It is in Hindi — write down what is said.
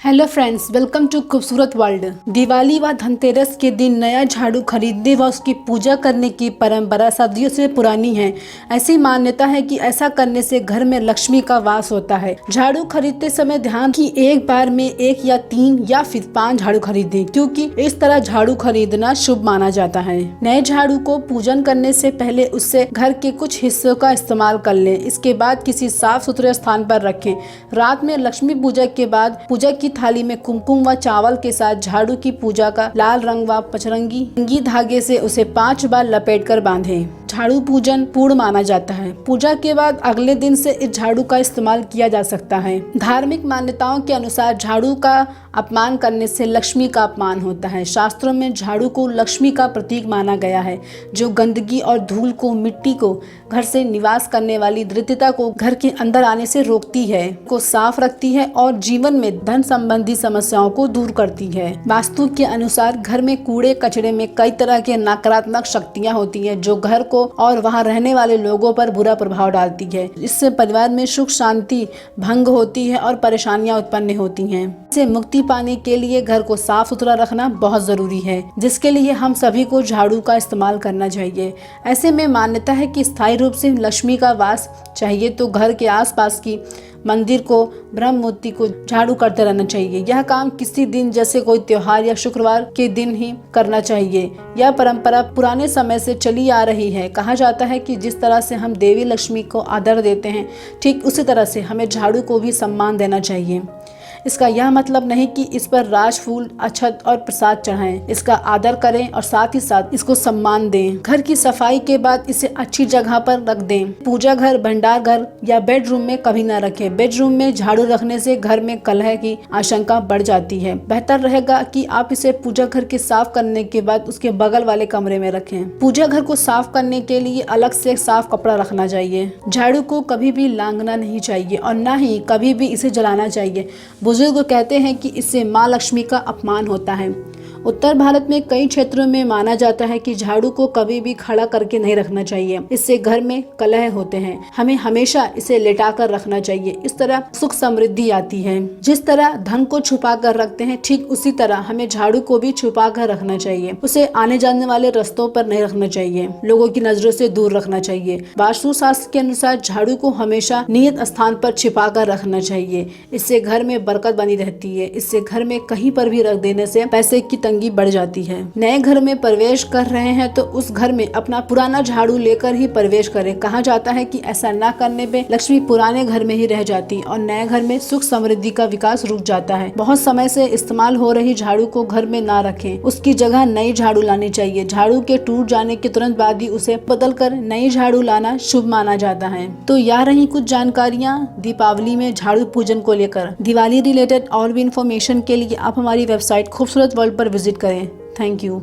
हेलो फ्रेंड्स, वेलकम टू खूबसूरत वर्ल्ड। दिवाली व धनतेरस के दिन नया झाड़ू खरीदने व उसकी पूजा करने की परंपरा सदियों से पुरानी है। ऐसी मान्यता है कि ऐसा करने से घर में लक्ष्मी का वास होता है। झाड़ू खरीदते समय ध्यान कि एक बार में 1 या 3 या फिर 5 झाड़ू खरीदें, क्योंकि इस तरह झाड़ू खरीदना शुभ माना जाता है। नए झाड़ू को पूजन करने से पहले उससे घर के कुछ हिस्सों का इस्तेमाल कर लें। इसके बाद किसी साफ सुथरे स्थान पर रखें। रात में लक्ष्मी पूजा के बाद पूजा की थाली में कुमकुम व चावल के साथ झाड़ू की पूजा का लाल रंग व पचरंगी धागे से उसे 5 बार लपेटकर बांधें। झाड़ू पूजन पूर्ण माना जाता है। पूजा के बाद अगले दिन से इस झाड़ू का इस्तेमाल किया जा सकता है। धार्मिक मान्यताओं के अनुसार झाड़ू का अपमान करने से लक्ष्मी का अपमान होता है। शास्त्रों में झाड़ू को लक्ष्मी का प्रतीक माना गया है, जो गंदगी और धूल को, मिट्टी को, घर से निवास करने वाली दरिद्रता को घर के अंदर आने से रोकती है, को साफ रखती है और जीवन में धन संबंधी समस्याओं को दूर करती है। वास्तु के अनुसार घर में कूड़े कचरे में कई तरह के नकारात्मक शक्तियाँ होती है, जो घर को और वहां रहने वाले लोगों पर बुरा प्रभाव डालती है। इससे परिवार में सुख शांति भंग होती है और परेशानियां उत्पन्न होती हैं। इससे मुक्ति पाने के लिए घर को साफ सुथरा रखना बहुत जरूरी है, जिसके लिए हम सभी को झाड़ू का इस्तेमाल करना चाहिए। ऐसे में मान्यता है कि स्थायी रूप से लक्ष्मी का वास चाहिए तो घर के आसपास की मंदिर को, ब्रह्म मूर्ति को झाड़ू करते रहना चाहिए। यह काम किसी दिन जैसे कोई त्योहार या शुक्रवार के दिन ही करना चाहिए। यह परंपरा पुराने समय से चली आ रही है। कहा जाता है कि जिस तरह से हम देवी लक्ष्मी को आदर देते हैं, ठीक उसी तरह से हमें झाड़ू को भी सम्मान देना चाहिए। इसका यह मतलब नहीं कि इस पर राज फूल, अक्षत और प्रसाद चढ़ाएं। इसका आदर करें और साथ ही साथ इसको सम्मान दें। घर की सफाई के बाद इसे अच्छी जगह पर रख दें। पूजा घर, भंडार घर या बेडरूम में कभी न रखें। बेडरूम में झाड़ू रखने से घर में कलह की आशंका बढ़ जाती है। बेहतर रहेगा कि आप इसे पूजा घर के साफ करने के बाद उसके बगल वाले कमरे में रखें। पूजा घर को साफ करने के लिए अलग से साफ कपड़ा रखना चाहिए। झाड़ू को कभी भी लांघना नहीं चाहिए और न ही कभी भी इसे जलाना चाहिए। बुजुर्ग कहते हैं कि इससे माँ लक्ष्मी का अपमान होता है। उत्तर भारत में कई क्षेत्रों में माना जाता है कि झाड़ू को कभी भी खड़ा करके नहीं रखना चाहिए। इससे घर में कलह होते हैं। हमें हमेशा इसे लेटाकर रखना चाहिए। इस तरह सुख समृद्धि आती है। जिस तरह धन को छुपा कर रखते हैं, ठीक उसी तरह हमें झाड़ू को भी छुपा कर रखना चाहिए। उसे आने जाने वाले रास्तों पर नहीं रखना चाहिए। लोगों की नजरों से दूर रखना चाहिए। वास्तु शास्त्र के अनुसार झाड़ू को हमेशा नियत स्थान पर छिपा कर रखना चाहिए। इससे घर में बरकत बनी रहती है। इससे घर में कहीं पर भी रख देने से पैसे की तंगी बढ़ जाती है। नए घर में प्रवेश कर रहे हैं तो उस घर में अपना पुराना झाड़ू लेकर ही प्रवेश करें। कहा जाता है कि ऐसा न करने पे लक्ष्मी पुराने घर में ही रह जाती और नए घर में सुख समृद्धि का विकास रुक जाता है। बहुत समय से इस्तेमाल हो रही झाड़ू को घर में ना रखें। उसकी जगह नई झाड़ू लानी चाहिए। झाड़ू के टूट जाने के तुरंत बाद ही उसे बदल कर नई झाड़ू लाना शुभ माना जाता है। तो यह रही कुछ जानकारियाँ दीपावली में झाड़ू पूजन को लेकर। दिवाली रिलेटेड और भी इंफॉर्मेशन के लिए आप हमारी वेबसाइट खूबसूरत वर्ल्ड पर विजिट करें। Thank you.